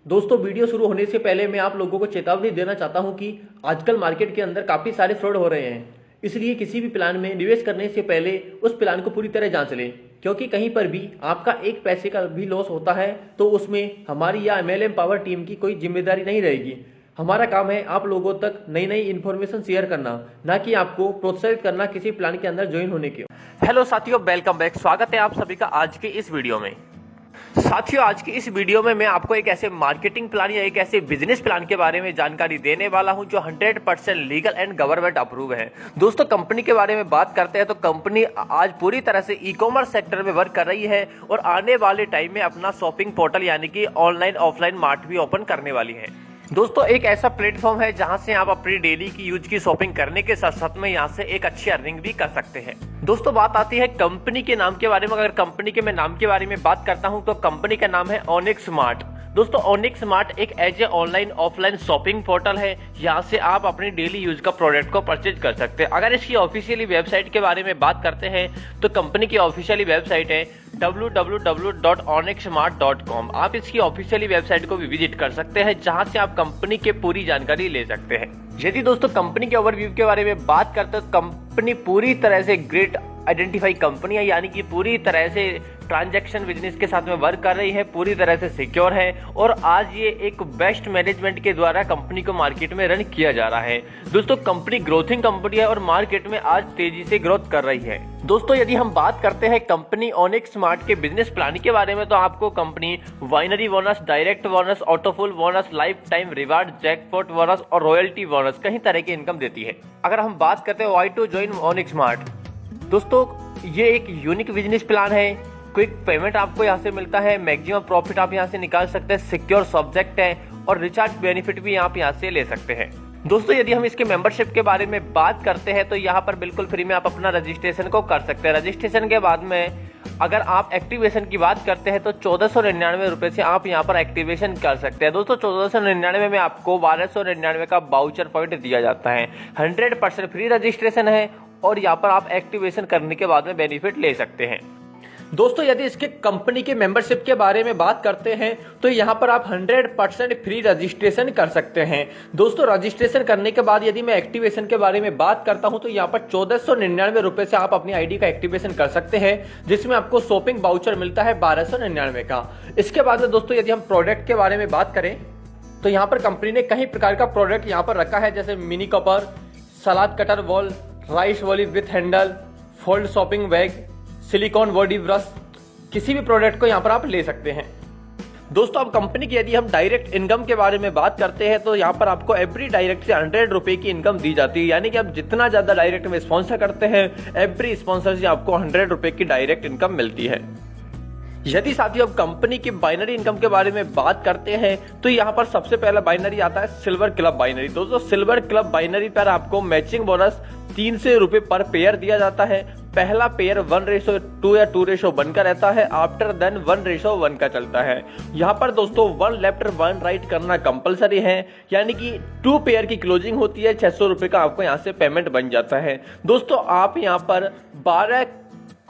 दोस्तों वीडियो शुरू होने से पहले मैं आप लोगों को चेतावनी देना चाहता हूं कि आजकल मार्केट के अंदर काफ़ी सारे फ्रॉड हो रहे हैं। इसलिए किसी भी प्लान में निवेश करने से पहले उस प्लान को पूरी तरह जांच लें, क्योंकि कहीं पर भी आपका एक पैसे का भी लॉस होता है तो उसमें हमारी या MLM पावर टीम की कोई जिम्मेदारी नहीं रहेगी। हमारा काम है आप लोगों तक नई नई इन्फॉर्मेशन शेयर करना, ना कि आपको प्रोत्साहित करना किसी प्लान के अंदर ज्वाइन होने के। हेलो साथियों, वेलकम बैक। स्वागत है आप सभी का आज के इस वीडियो में। साथियों, आज की इस वीडियो में मैं आपको एक ऐसे मार्केटिंग प्लान या एक ऐसे बिजनेस प्लान के बारे में जानकारी देने वाला हूं जो 100% लीगल एंड गवर्नमेंट अप्रूव है। दोस्तों, कंपनी के बारे में बात करते हैं तो कंपनी आज पूरी तरह से ई-कॉमर्स सेक्टर में वर्क कर रही है और आने वाले टाइम में अपना शॉपिंग पोर्टल यानी कि ऑनलाइन ऑफलाइन मार्ट भी ओपन करने वाली है। दोस्तों, एक ऐसा प्लेटफॉर्म है जहां से आप अपनी डेली की यूज की शॉपिंग करने के साथ साथ में यहां से एक अच्छी अर्निंग भी कर सकते हैं। दोस्तों, बात आती है कंपनी के नाम के बारे में। अगर कंपनी के मैं नाम के बारे में बात करता हूं तो कंपनी का नाम है ओनिक्स मार्ट। दोस्तों, ओनिक्स मार्ट एक as a online offline shopping portal है। यहाँ से आप अपनी डेली यूज का प्रोडक्ट को परचेज कर सकते हैं। अगर इसकी ऑफिशियली वेबसाइट के बारे में बात करते हैं तो कंपनी की ऑफिशियली वेबसाइट है www.onyxmart.com। आप इसकी ऑफिशियली वेबसाइट को भी विजिट कर सकते हैं, जहां से आप कंपनी के पूरी जानकारी ले सकते हैं। यदि दोस्तों कंपनी के ओवरव्यू के बारे में बात करते हैं तो कंपनी पूरी तरह से ग्रेट आइडेंटिफाई कंपनी है, यानी कि पूरी तरह से ट्रांजैक्शन बिजनेस के साथ में वर्क कर रही है, पूरी तरह से सिक्योर है और आज ये एक बेस्ट मैनेजमेंट के द्वारा कंपनी को मार्केट में रन किया जा रहा है। दोस्तों, कंपनी ग्रोथिंग कंपनी है और मार्केट में आज तेजी से ग्रोथ कर रही है। दोस्तों, यदि हम बात करते हैं कंपनी ओनिक्स मार्ट के बिजनेस प्लान के बारे में तो आपको company binary bonus, direct bonus, autopool bonus, lifetime reward, jackpot bonus और रॉयल्टी बोनस कई तरह की इनकम देती है। अगर हम बात करते हैं why to join Onyx Mart, दोस्तों ये एक यूनिक बिजनेस प्लान है। क्विक पेमेंट आपको यहाँ से मिलता है, मैक्सिमम प्रॉफिट आप यहाँ से निकाल सकते हैं, सिक्योर सब्जेक्ट है और रिचार्ज बेनिफिट भी आप यहाँ से ले सकते हैं। दोस्तों, यदि हम इसके मेंबरशिप के बारे में बात करते हैं तो यहाँ पर बिल्कुल फ्री में आप अपना रजिस्ट्रेशन को कर सकते हैं। रजिस्ट्रेशन के बाद में अगर आप एक्टिवेशन की बात करते हैं तो 1499 रुपए से आप यहाँ पर एक्टिवेशन कर सकते हैं। दोस्तों, 1499 में आपको 1299 का बाउचर पॉइंट दिया जाता है। 100% फ्री रजिस्ट्रेशन है और यहाँ पर आप एक्टिवेशन करने के बाद में बेनिफिट ले सकते हैं। दोस्तों, यदि इसके कंपनी के मेंबरशिप के बारे में बात करते हैं तो यहाँ पर आप 100% फ्री रजिस्ट्रेशन कर सकते हैं। दोस्तों, रजिस्ट्रेशन करने के बाद यदि मैं एक्टिवेशन के बारे में बात करता हूं तो यहाँ पर 1499 रुपए से आप अपनी आईडी का एक्टिवेशन कर सकते हैं, जिसमें आपको शॉपिंग वाउचर मिलता है 1299 का। इसके बाद में दोस्तों यदि हम प्रोडक्ट के बारे में बात करें तो यहाँ पर कंपनी ने कई प्रकार का प्रोडक्ट यहाँ पर रखा है, जैसे mini cupper, salad cutter bowl, rice वॉली with handle, fold shopping bag, silicone body brush. किसी भी प्रोडक्ट को यहाँ पर आप ले सकते हैं। दोस्तों, अब कंपनी की यदि हम डायरेक्ट इनकम के बारे में बात करते हैं तो यहाँ पर आपको एवरी डायरेक्ट से 100 रुपए की इनकम दी जाती है, यानी कि आप जितना ज्यादा डायरेक्ट में स्पॉन्सर करते हैं एवरी स्पॉन्सर से आपको 100 रुपए की डायरेक्ट इनकम मिलती है। यदि साथियों अब कंपनी की बाइनरी इनकम के बारे में बात करते हैं तो यहाँ पर सबसे पहला बाइनरी आता है सिल्वर क्लब बाइनरी। दोस्तों, सिल्वर क्लब बाइनरी पर आपको मैचिंग बोनस 300 रुपए पर पेयर दिया जाता है। पहला पेयर 1:2 या 2:1 का रहता है, आफ्टर देन 1:1 का चलता है। यहाँ पर दोस्तों 1 लेफ्ट 1 राइट करना कंपलसरी है, यानी कि 2 पेयर की क्लोजिंग होती है, 600 रुपए का आपको यहाँ से पेमेंट बन जाता है। दोस्तों, आप यहाँ पर 12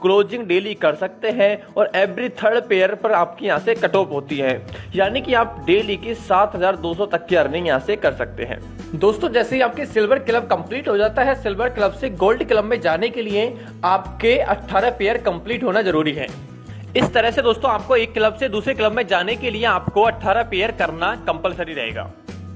क्लोजिंग डेली कर सकते हैं और एवरी थर्ड पेयर पर आपकी यहाँ से कट ऑफ होती है, यानी कि आप डेली की 7200 तक की अर्निंग यहाँ से कर सकते हैं। दोस्तों, जैसे ही आपके सिल्वर क्लब कंप्लीट हो जाता है, सिल्वर क्लब से गोल्ड क्लब में जाने के लिए आपके 18 पेयर कंप्लीट होना जरूरी है। इस तरह से दोस्तों आपको एक क्लब से दूसरे क्लब में जाने के लिए आपको 18 पेयर करना कंपलसरी रहेगा।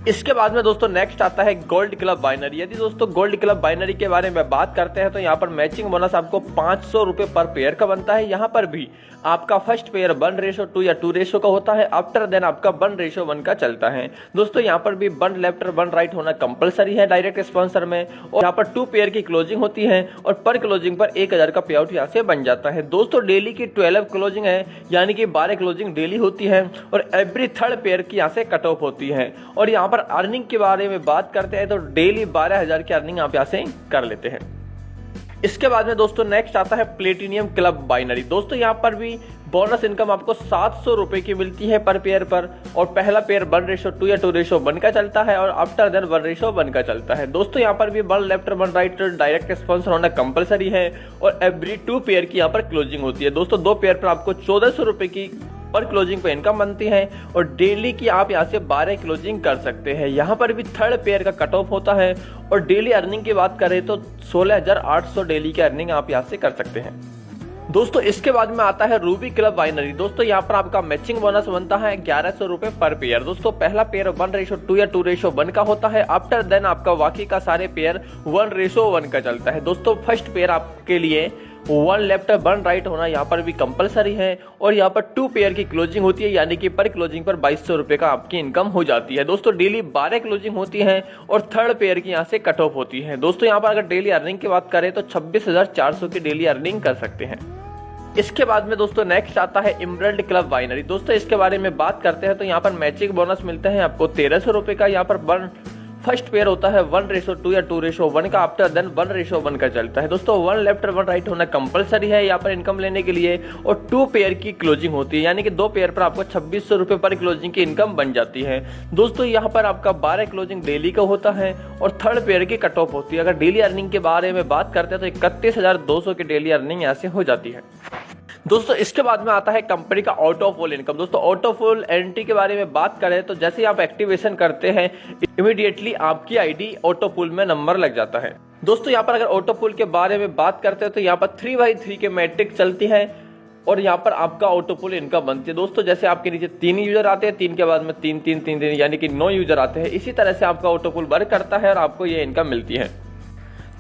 इसके बाद में दोस्तों नेक्स्ट आता है गोल्ड क्लब बाइनरी। यदि दोस्तों गोल्ड क्लब बाइनरी के बारे में बात करते हैं तो यहाँ पर मैचिंग बोनस आपको 500 रुपए पर पेयर का बनता है। यहाँ पर भी आपका फर्स्ट पेयर 1:2 या 2:1 का होता है, आफ्टर देन आपका 1:1 का चलता है। दोस्तों, यहाँ पर भी 1 लेफ्ट 1 राइट होना कंपलसरी है डायरेक्ट स्पॉन्सर में, और यहाँ पर 2 पेयर की क्लोजिंग होती है और पर क्लोजिंग पर 1000 का पे आउट यहाँ से बन जाता है। दोस्तों, डेली की 12 क्लोजिंग है, यानी कि 12 क्लोजिंग डेली होती है और एवरी थर्ड पेयर की यहाँ से कट ऑफ होती है। और यहाँ पर अर्निंग के बारे में बात करते हैं तो डेली 12,000 की अर्निंग आप यहाँ से कर लेते हैं। इसके बाद में दोस्तों नेक्स्ट आता है प्लेटिनियम क्लब बाइनरी। दोस्तों, यहाँ पर भी बोनस इनकम आपको 700 रुपए की मिलती है पर पेयर पर, और पहला पेयर 1:2 या 2:1 का चलता है और आफ्टर देन 1:1 का चलता है। दोस्तों, यहाँ पर भी 1 लेफ्ट 1 राइट डायरेक्ट स्पॉन्सर होना कंपलसरी है और एवरी 2 पेयर की यहाँ पर क्लोजिंग होती है। दोस्तों, 2 पेयर पर आपको 1400 रुपए की पर क्लोजिंग पे इनकम बनती है और डेली की आप यहाँ से 12 क्लोजिंग कर सकते हैं। यहाँ पर भी थर्ड पेयर का कट ऑफ होता है और डेली अर्निंग की बात करें तो 16,800 डेली की अर्निंग आप यहाँ से कर सकते हैं। दोस्तों इसके बाद में आता है रूबी क्लब वाइनरी। दोस्तों यहाँ पर आपका मैचिंग बोनस बनता है 1100 रुपए पर पेयर। दोस्तों पहला पेयर 1:2 या 2:1 का होता है। आफ्टर देन आपका बाकी का सारे पेयर 1:1 का चलता है। दोस्तों फर्स्ट पेयर आपके लिए 1 लेफ्ट 1 राइट होना यहाँ पर भी कंपलसरी है और यहाँ पर 2 पेयर की क्लोजिंग होती है, यानी कि पर क्लोजिंग पर 2200 रुपए का आपकी इनकम हो जाती है। दोस्तों डेली 12 क्लोजिंग होती है और थर्ड पेयर की यहाँ से कट ऑफ होती है। दोस्तों यहाँ पर अगर डेली अर्निंग की बात करें तो 26,400 की डेली अर्निंग कर सकते हैं। इसके बाद में दोस्तों नेक्स्ट आता है इमरल्ड क्लब वाइनरी। दोस्तों इसके बारे में बात करते हैं तो यहाँ पर मैचिंग बोनस मिलते हैं आपको 1300 रुपए का। यहाँ पर फर्स्ट पेयर होता है 1:2 या 2:1 का। आफ्टर देन 1:1 का चलता है। दोस्तों 1 लेफ्ट 1 राइट होना कंपलसरी है यहाँ पर इनकम लेने के लिए और 2 पेयर की क्लोजिंग होती है, यानी कि 2 पेयर पर आपको 2600 रुपए पर क्लोजिंग की इनकम बन जाती है। दोस्तों यहाँ पर आपका 12 क्लोजिंग डेली का होता है और थर्ड पेयर की कट ऑफ होती है। अगर डेली अर्निंग के बारे में बात करते हैं तो 31,200 की डेली अर्निंग यहाँ से हो जाती है। दोस्तों इसके बाद में आता है कंपनी का आउट ऑफ पूल इनकम। दोस्तों आउट ऑफ पूल एंट्री के बारे में बात करें तो जैसे ही आप एक्टिवेशन करते हैं इमीडिएटली आपकी आईडी ऑटो पूल में नंबर लग जाता है। दोस्तों यहाँ पर अगर ऑटो पूल के बारे में बात करते हैं तो यहाँ पर 3x3 के मैट्रिक चलती है और यहाँ पर आपका ऑटो पूल इनकम बनती है। दोस्तों जैसे आपके नीचे 3 यूजर आते हैं, 3 के बाद में 3 3 3 3 यानी कि 9 यूजर आते हैं। इसी तरह से आपका ऑटो पूल वर्क करता है और आपको ये इनकम मिलती है।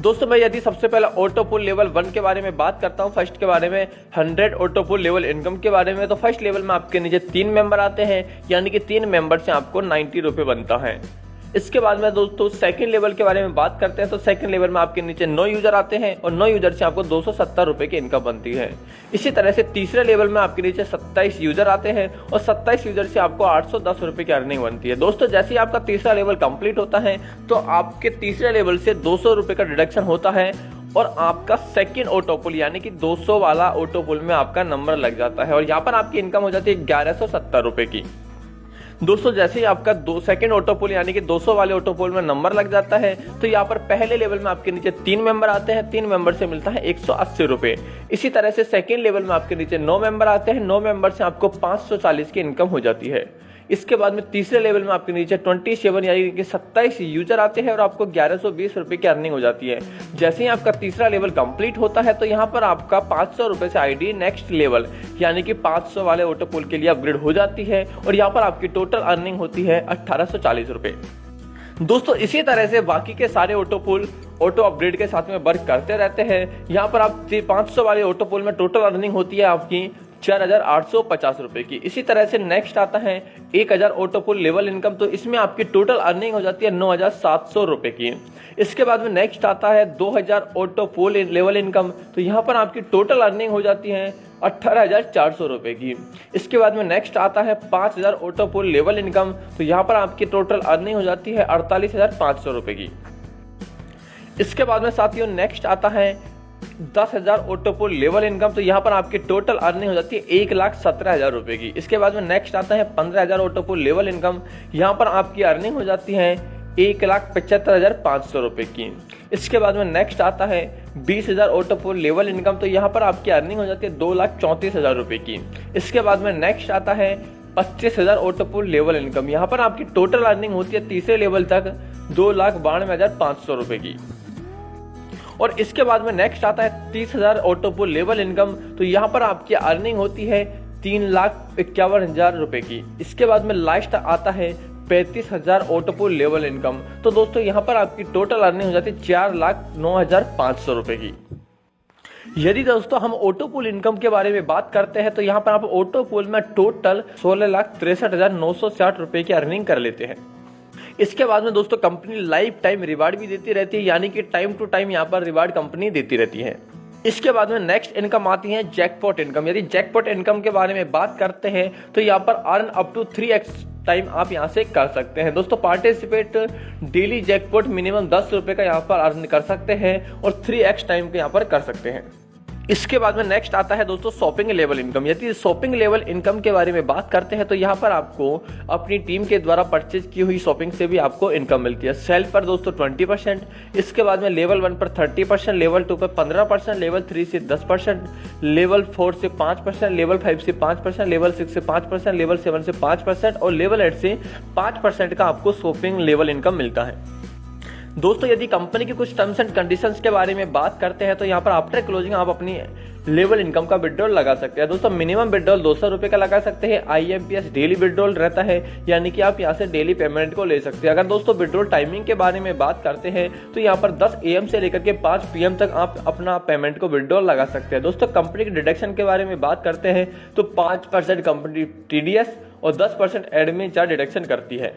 दोस्तों मैं यदि सबसे पहले ऑटो पूल लेवल 1 के बारे में बात करता हूं, फर्स्ट के बारे में 100 ऑटो पूल लेवल इनकम के बारे में, तो फर्स्ट लेवल में आपके नीचे 3 मेंबर आते हैं, यानी कि 3 मेंबर से आपको 90 रुपए बनता है। इसके बाद में दोस्तों सेकंड लेवल के बारे में बात करते हैं तो सेकंड लेवल में आपके नीचे 9 यूजर आते हैं और 9 यूजर से आपको 270 रुपए की इनकम बनती है। इसी तरह से तीसरे लेवल में आपके नीचे 27 यूजर आते हैं और 27 यूजर से आपको 810 रुपए की अर्निंग बनती है। दोस्तों जैसे ही आपका तीसरा लेवल कंप्लीट होता है तो आपके तीसरे लेवल से 200 रुपए का डिडक्शन होता है और आपका सेकंड ऑटो पूल यानी कि 200 वाला ऑटो पूल में आपका नंबर लग जाता है और यहाँ पर आपकी इनकम हो जाती है 1170 रुपए की। दोस्तों जैसे ही आपका सेकंड ऑटो पूल यानी कि 200 वाले ऑटो पूल में नंबर लग जाता है तो यहाँ पर पहले लेवल में आपके नीचे 3 मेंबर आते हैं, 3 मेंबर से मिलता है 180 रुपए। इसी तरह से सेकंड लेवल में आपके नीचे 9 मेंबर आते हैं, 9 मेंबर से आपको 540 की इनकम हो जाती है। इसके बाद में तीसरे लेवल में आपके नीचे 27 यानी कि 27 यूजर आते हैं और आपको 1120 रुपए की अर्निंग हो जाती है। जैसे ही आपका तीसरा लेवल कंप्लीट होता है तो यहाँ पर आपका 500 रुपए से आईडी नेक्स्ट लेवल यानी कि 500 वाले ऑटो पूल के लिए अपग्रेड हो जाती है और यहाँ पर आपकी टोटल अर्निंग होती है 1840 रुपए। दोस्तों इसी तरह से बाकी के सारे ऑटो पूल ऑटो अपग्रेड के साथ में वर्क करते रहते हैं। यहाँ पर आप 500 वाले ऑटो पूल में टोटल अर्निंग होती है आपकी 4,850 रुपए की। इसी तरह से नेक्स्ट आता है 1000 ऑटो पूल लेवल इनकम, तो इसमें आपकी टोटल अर्निंग हो जाती है 9,700 रुपए की। इसके बाद में नेक्स्ट आता है 2000 ऑटो पूल लेवल इनकम, तो यहाँ पर आपकी टोटल अर्निंग हो जाती है 18,400 रुपए की। इसके बाद में नेक्स्ट आता है 5000 ऑटो पूल लेवल इनकम, तो यहाँ पर आपकी टोटल अर्निंग हो जाती है 48,500 रुपए की। इसके बाद में साथियों नेक्स्ट आता है 10,000 ऑटो पूल लेवल इनकम, तो यहाँ पर आपकी टोटल अर्निंग हो जाती है 1,17,000 रुपए की। इसके बाद में नेक्स्ट आता है 15,000 ऑटो पूल लेवल इनकम, यहाँ पर आपकी अर्निंग हो जाती है 1,75,500 रुपए की। इसके बाद में नेक्स्ट आता है 20,000 ऑटो पूल लेवल इनकम, तो यहाँ पर आपकी अर्निंग हो जाती है 2,34,000 रुपए की। इसके बाद में नेक्स्ट आता है 25,000 ऑटो पूल लेवल इनकम, यहाँ पर आपकी टोटल अर्निंग होती है तीसरे लेवल तक 2,92,500 रुपए की। और इसके बाद में नेक्स्ट आता है 30,000 ऑटो पूल लेवल इनकम, तो यहाँ पर आपकी अर्निंग होती है 3,51,000 रुपए की। इसके बाद में लास्ट आता है 35,000 ऑटो पूल लेवल इनकम, तो दोस्तों यहाँ पर आपकी टोटल अर्निंग हो जाती है 4,09,500 रुपए की। यदि दोस्तों हम ऑटो पूल इनकम के बारे में बात करते हैं तो यहाँ पर आप ऑटो पूल में टोटल 16,63,960 रुपए की अर्निंग कर लेते हैं। इसके बाद में दोस्तों कंपनी लाइफ टाइम रिवार्ड भी देती रहती है, यानी कि टाइम टू टाइम यहाँ पर रिवार्ड कंपनी देती रहती है। इसके बाद में नेक्स्ट इनकम आती है जैकपॉट इनकम। यदि जैकपॉट इनकम के बारे में बात करते हैं तो यहाँ पर earn up to 3x time आप यहाँ से कर सकते हैं। दोस्तों पार्टिसिपेट डेली जैकपॉट मिनिमम 10 रुपए का यहाँ पर अर्न कर सकते हैं और 3x टाइम के यहाँ पर कर सकते हैं। इसके बाद में नेक्स्ट आता है दोस्तों शॉपिंग लेवल इनकम। यदि शॉपिंग लेवल इनकम के बारे में बात करते हैं तो यहाँ पर आपको अपनी टीम के द्वारा परचेज की हुई शॉपिंग से भी आपको इनकम मिलती है। सेल पर दोस्तों 20%, इसके बाद में लेवल 1 पर 30%, लेवल 2 पर 15%, लेवल 3 से 10%, लेवल 4 से 5%, लेवल 5 से 5%, लेवल 6 से 5%, लेवल 7 से 5% और लेवल 8 से 5% का आपको शॉपिंग लेवल इनकम मिलता है। दोस्तों यदि कंपनी की कुछ टर्म्स एंड कंडीशंस के बारे में बात करते हैं तो यहाँ पर आफ्टर क्लोजिंग आप अपनी लेवल इनकम का विड्रॉल लगा सकते हैं। दोस्तों मिनिमम विड्रॉल 200 रुपये का लगा सकते हैं। IMPS डेली विड्रॉल रहता है, यानी कि आप यहाँ से डेली पेमेंट को ले सकते हैं। अगर दोस्तों विड्रॉल टाइमिंग के बारे में बात करते हैं तो यहाँ पर 10 AM से लेकर के 5 PM तक आप अपना पेमेंट को विड्रॉल लगा सकते हैं। दोस्तों कंपनी के डिडक्शन के बारे में बात करते हैं तो 5% कंपनी TDS और 10% एडमिन चार्ज डिडक्शन करती है।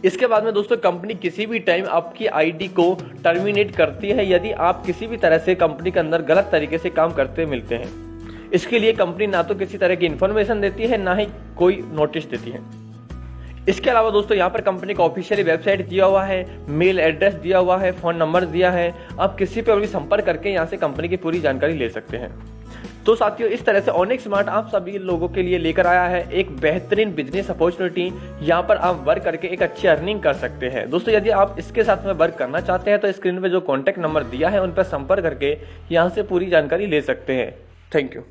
इसके बाद में दोस्तों कंपनी किसी भी टाइम आपकी ID को टर्मिनेट करती है यदि आप किसी भी तरह से कंपनी के अंदर गलत तरीके से काम करते मिलते हैं। इसके लिए कंपनी ना तो किसी तरह की इन्फॉर्मेशन देती है, ना ही कोई नोटिस देती है। इसके अलावा दोस्तों यहाँ पर कंपनी का ऑफिशियली वेबसाइट दिया हुआ है, मेल एड्रेस दिया हुआ है, फोन नंबर दिया है। आप किसी पर भी संपर्क करके यहाँ से कंपनी की पूरी जानकारी ले सकते हैं। तो साथियों इस तरह से ऑनिक स्मार्ट आप सभी लोगों के लिए लेकर आया है एक बेहतरीन बिजनेस अपॉर्चुनिटी। यहाँ पर आप वर्क करके एक अच्छी अर्निंग कर सकते हैं। दोस्तों यदि आप इसके साथ में वर्क करना चाहते हैं तो स्क्रीन पे जो कॉन्टैक्ट नंबर दिया है उन पर संपर्क करके यहाँ से पूरी जानकारी ले सकते हैं। Thank you.